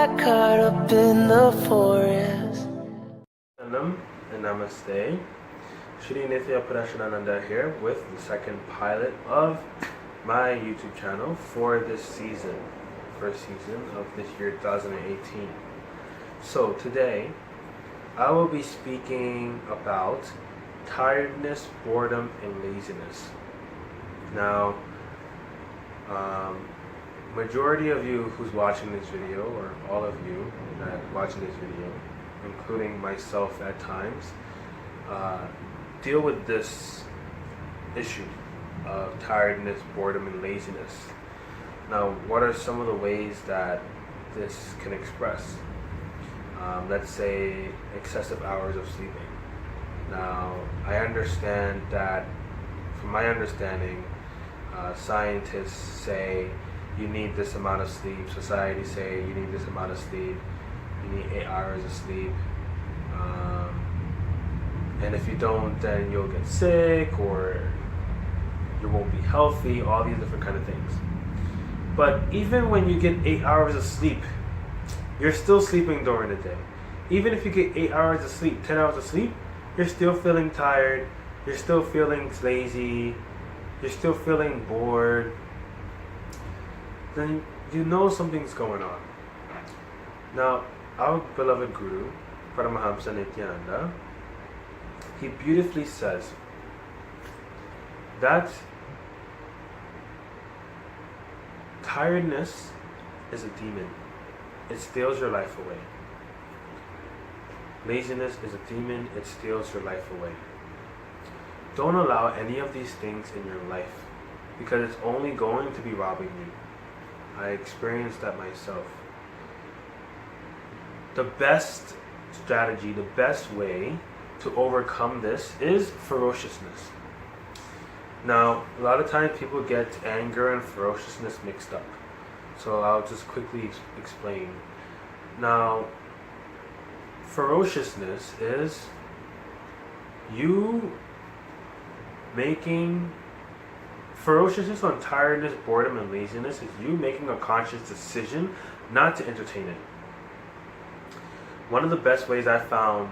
got caught up in the forest. Salam and Namaste. Shri Nithya Parashanananda here with the second pilot of my YouTube channel for this season, first season of this year 2018. So today I will be speaking about tiredness, boredom, and laziness. Now, majority of you who's watching this video, or all of you that are watching this video, including myself at times, deal with this issue of tiredness, boredom, and laziness. Now, what are some of the ways that this can express? Let's say excessive hours of sleeping. Now, I understand that, from my understanding, scientists say you need this amount of sleep, society say you need this amount of sleep, you need 8 hours of sleep, and if you don't, then you'll get sick or you won't be healthy, all these different kind of things. But even when you get 8 hours of sleep, you're still sleeping during the day. Even if you get 8 hours of sleep, 10 hours of sleep, you're still feeling tired, you're still feeling lazy, you're still feeling bored, then you know something's going on. Now, our beloved Guru, Paramahamsa Nityananda, he beautifully says that tiredness is a demon. It steals your life away. Laziness is a demon. It steals your life away. Don't allow any of these things in your life, because it's only going to be robbing you. I experienced that myself. The best strategy, the best way to overcome this is ferociousness. Now, a lot of times people get anger and ferociousness mixed up. So I'll just quickly explain. Now, ferociousness is you ferociousness on tiredness, boredom, and laziness is you making a conscious decision not to entertain it. One of the best ways I found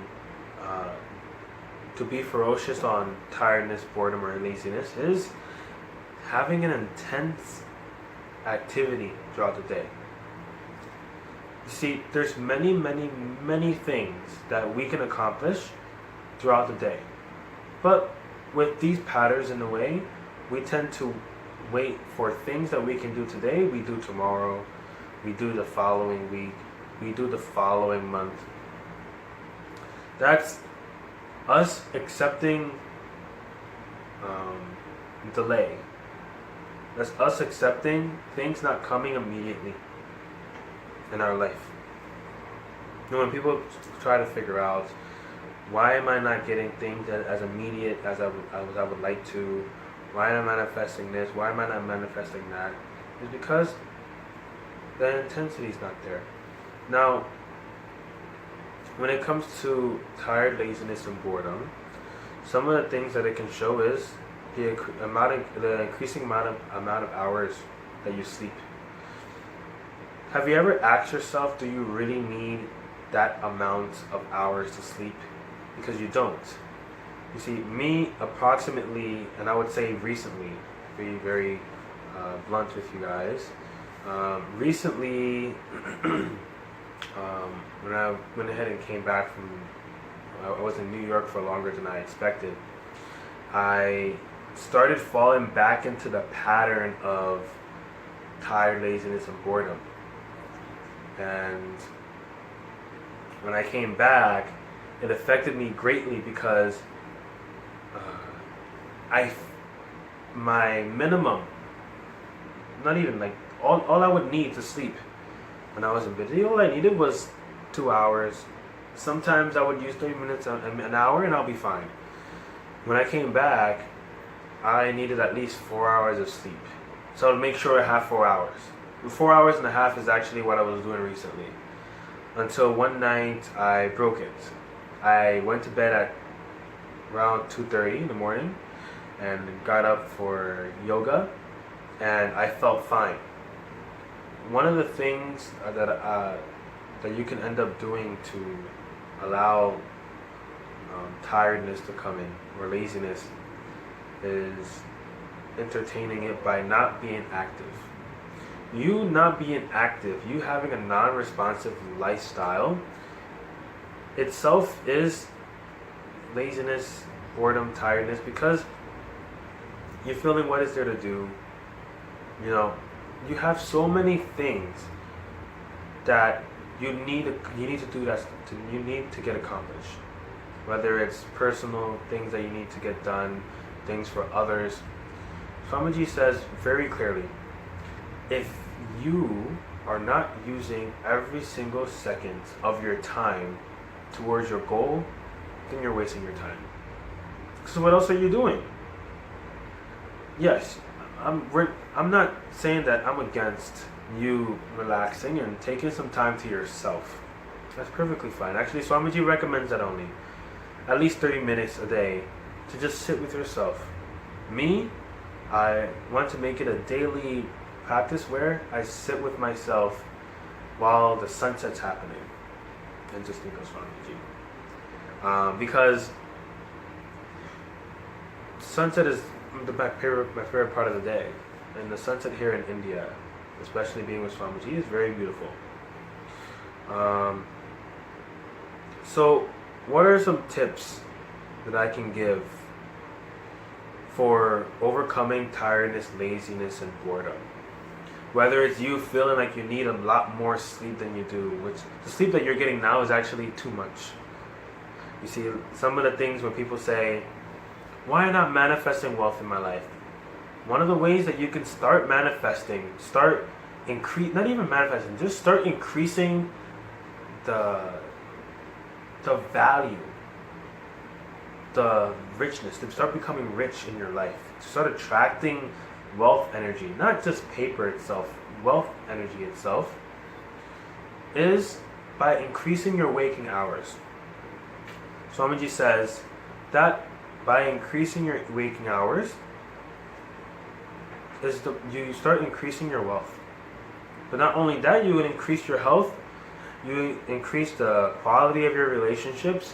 to be ferocious on tiredness, boredom, or laziness is having an intense activity throughout the day. You see, there's many things that we can accomplish throughout the day. But with these patterns in the way, we tend to wait for things that we can do today, we do tomorrow, we do the following week, we do the following month. That's us accepting delay. That's us accepting things not coming immediately in our life. You know, when people try to figure out, why am I not getting things as immediate as I would like to? Why am I manifesting this? Why am I not manifesting that? It's because the intensity is not there. Now, when it comes to tired, laziness, and boredom, some of the things that it can show is the increasing amount of hours that you sleep. Have you ever asked yourself, do you really need that amount of hours to sleep? Because you don't. You see, me, approximately, and I would say recently, to be very blunt with you guys, recently, when I went ahead and came back from, I was in New York for longer than I expected, I started falling back into the pattern of tired, laziness, and boredom. And when I came back, it affected me greatly because my minimum, not even like, all I would need to sleep when I was in bed, all I needed was 2 hours. Sometimes I would use 30 minutes, an hour, and I'll be fine. When I came back, I needed at least 4 hours of sleep. So to make sure I have 4 hours. 4 hours and a half is actually what I was doing recently. Until one night I broke it. I went to bed at around 2:30 in the morning and got up for yoga, and I felt fine. One of the things that that you can end up doing to allow tiredness to come in, or laziness, is entertaining it by not being active. You not being active, you having a non-responsive lifestyle itself is laziness, boredom, tiredness, because you're feeling what is there to do. You have so many things that you need to do, you need to get accomplished. Whether it's personal things that you need to get done, things for others. Swamiji says very clearly, if you are not using every single second of your time towards your goal, then you're wasting your time. So what else are you doing? Yes, I'm not saying that I'm against you relaxing and taking some time to yourself. That's perfectly fine. Actually, Swamiji recommends that only. At least 30 minutes a day to just sit with yourself. Me, I want to make it a daily practice where I sit with myself while the sunset's happening and just think of Swamiji. Because sunset is my favorite part of the day. And the sunset here in India, especially being with Swamiji, is very beautiful. So what are some tips that I can give for overcoming tiredness, laziness, and boredom? Whether it's you feeling like you need a lot more sleep than you do, which the sleep that you're getting now is actually too much. You see, some of the things when people say, why am I not manifesting wealth in my life? One of the ways that you can start manifesting, not even manifesting, just start increasing the value, the richness, to start becoming rich in your life, to start attracting wealth energy, not just paper itself, wealth energy itself, is by increasing your waking hours. Swamiji says that by increasing your waking hours, you start increasing your wealth. But not only that, you would increase your health, you increase the quality of your relationships.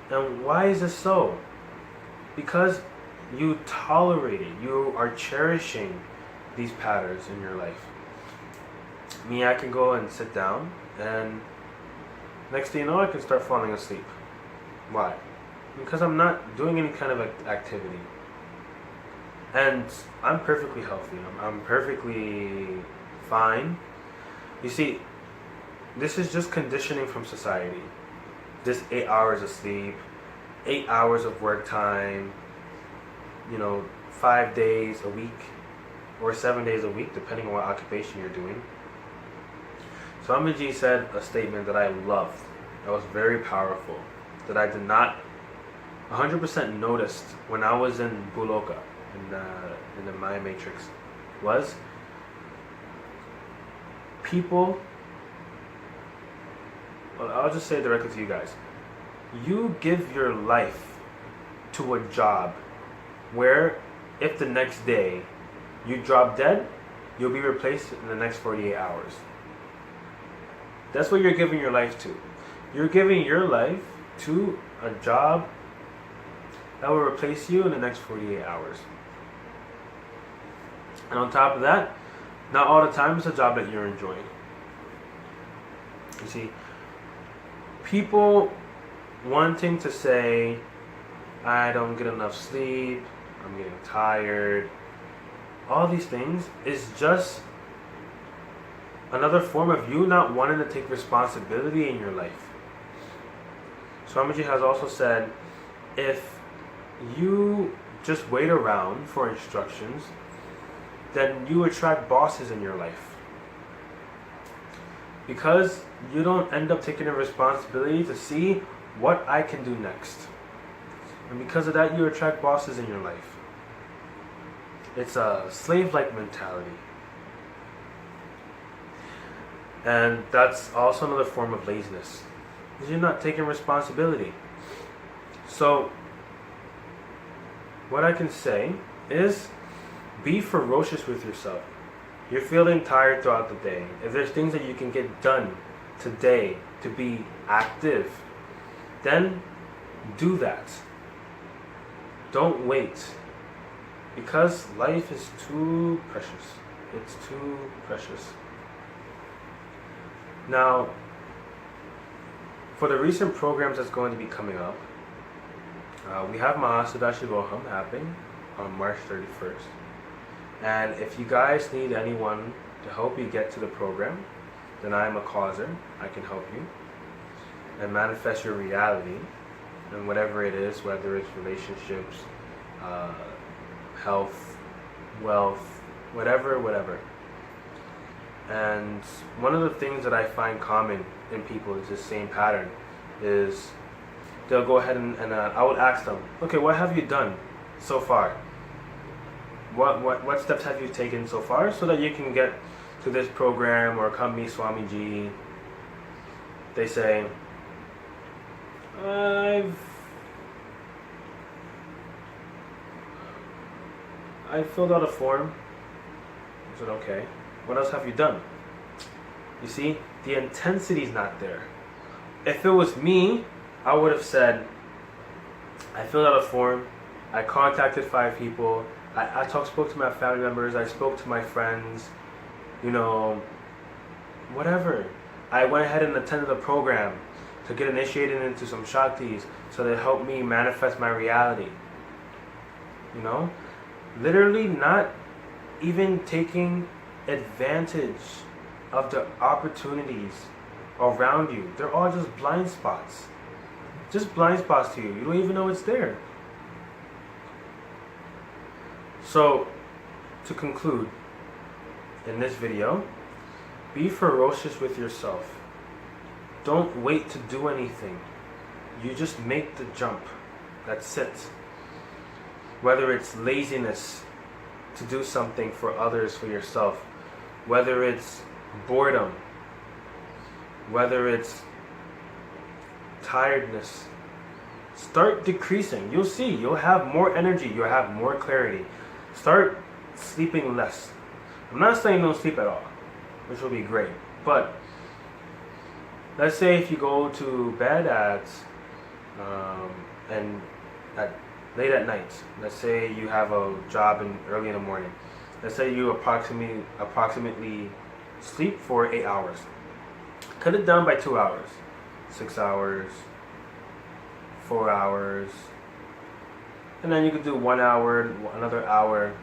And why is this so? Because you tolerate it. You are cherishing these patterns in your life. Me, I can go and sit down, and next thing you know, I can start falling asleep. Why? Because I'm not doing any kind of activity. And I'm perfectly healthy. I'm perfectly fine. You see, this is just conditioning from society. Just 8 hours of sleep, 8 hours of work time, 5 days a week, or 7 days a week, depending on what occupation you're doing. Swamiji said a statement that I loved, that was very powerful, that I did not 100% noticed when I was in Buloka, in the Maya Matrix, was people, well, I'll just say it directly to you guys. You give your life to a job where if the next day you drop dead, you'll be replaced in the next 48 hours. That's what you're giving your life to. You're giving your life to a job that will replace you in the next 48 hours. And on top of that, not all the time it's a job that you're enjoying. You see, people wanting to say, I don't get enough sleep, I'm getting tired, all these things is just another form of you not wanting to take responsibility in your life. Swamiji has also said, if you just wait around for instructions, then you attract bosses in your life. Because you don't end up taking the responsibility to see what I can do next. And because of that, you attract bosses in your life. It's a slave-like mentality. And that's also another form of laziness, because you're not taking responsibility. So what I can say is, be ferocious with yourself. You're feeling tired throughout the day. If there's things that you can get done today to be active, then do that. Don't wait. Because life is too precious. It's too precious. Now, for the recent programs that's going to be coming up, we have Mahasudashi Boham happening on March 31st. And if you guys need anyone to help you get to the program, then I am a causer. I can help you and manifest your reality and whatever it is, whether it's relationships, health, wealth, whatever. And one of the things that I find common in people is the same pattern is they'll go ahead and I would ask them, okay, what have you done so far? What steps have you taken so far so that you can get to this program or come meet Swamiji? They say, I filled out a form. I said, okay. What else have you done? You see, the intensity's not there. If it was me, I would have said, I filled out a form, I contacted 5 people, I spoke to my family members, I spoke to my friends, whatever. I went ahead and attended the program to get initiated into some Shaktis so that it helped me manifest my reality. Literally not even taking advantage of the opportunities around you. They're all just blind spots. Just blind spots to you. You don't even know it's there. So, to conclude, in this video, be ferocious with yourself. Don't wait to do anything. You just make the jump. That's it. Whether it's laziness to do something for others, for yourself, whether it's boredom, whether it's tiredness, start decreasing. You'll see, you'll have more energy, you'll have more clarity. Start sleeping less. I'm not saying don't sleep at all, which will be great, but let's say if you go to bed at late at night. Let's say you have a job early in the morning. Let's say you approximately sleep for 8 hours. Cut it down by 2 hours, 6 hours, 4 hours, and then you could do 1 hour, another hour.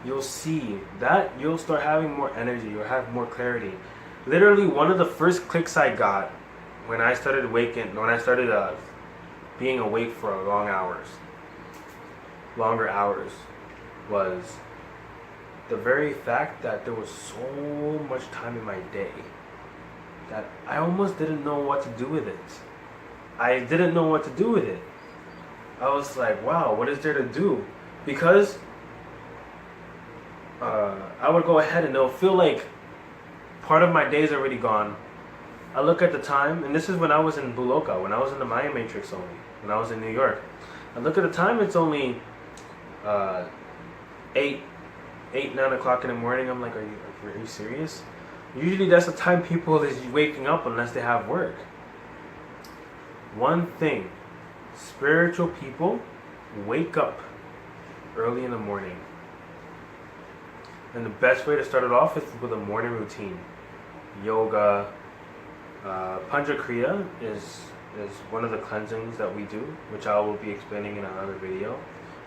You'll see that you'll start having more energy. You'll have more clarity. Literally, one of the first clicks I got when I started being awake for longer hours, was the very fact that there was so much time in my day that I almost didn't know what to do with it. I didn't know what to do with it. I was like, wow, what is there to do? Because I would go ahead and it'll feel like part of my day is already gone. I look at the time, and this is when I was in Buloka, when I was in the Maya Matrix only, when I was in New York. I look at the time, it's only 8, 9 o'clock in the morning. I'm like, are you serious? Usually that's the time people is waking up unless they have work. One thing, spiritual people wake up early in the morning. And the best way to start it off is with a morning routine. Yoga, Panchakriya is one of the cleansings that we do, which I will be explaining in another video.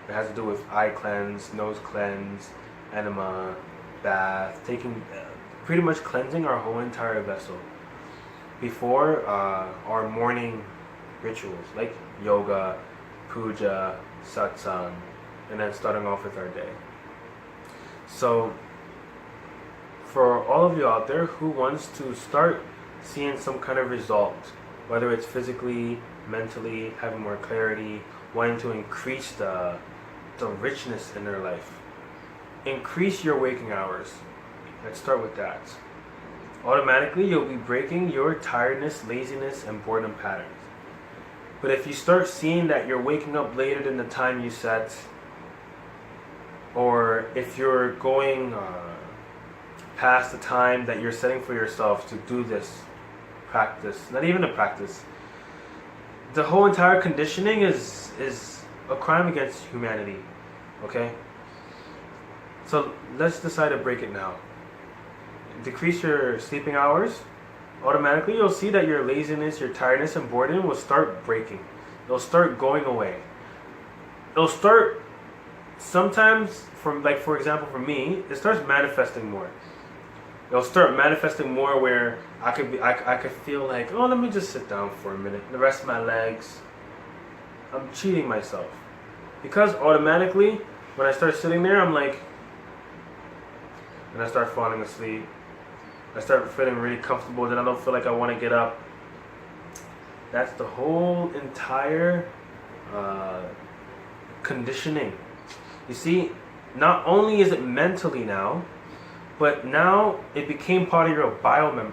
It has to do with eye cleanse, nose cleanse, enema, bath, pretty much cleansing our whole entire vessel before our morning rituals like yoga, puja, satsang, and then starting off with our day. So for all of you out there who wants to start seeing some kind of result, whether it's physically, mentally, having more clarity, wanting to increase the richness in their life, increase your waking hours. Let's start with that. Automatically, you'll be breaking your tiredness, laziness, and boredom patterns. But if you start seeing that you're waking up later than the time you set, or if you're going past the time that you're setting for yourself to do this practice, not even a practice. The whole entire conditioning is a crime against humanity. Okay? So let's decide to break it now. Decrease your sleeping hours. Automatically you'll see that your laziness, your tiredness, and boredom will start breaking. They'll start going away. It'll start sometimes from, like, for example, for me, it starts manifesting more. It'll start manifesting more where I could feel like, oh, let me just sit down for a minute, the rest of my legs. I'm cheating myself. Because automatically when I start sitting there, I'm like, and I start falling asleep. I start feeling really comfortable, then I don't feel like I want to get up. That's the whole entire conditioning. You see, not only is it mentally now, but now it became part of your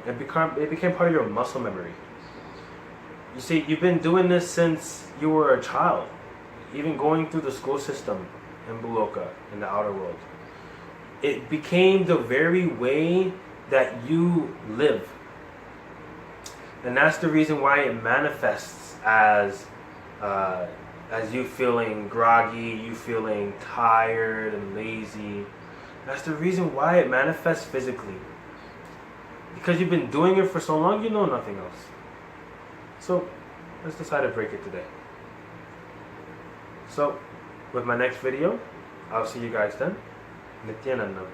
it became part of your muscle memory. You see, you've been doing this since you were a child, even going through the school system in Buloka, in the outer world. It became the very way that you live. And that's the reason why it manifests as you feeling groggy, you feeling tired and lazy. That's the reason why it manifests physically. Because you've been doing it for so long, you know nothing else. So let's decide to break it today. So with my next video, I'll see you guys then. Nityanandam.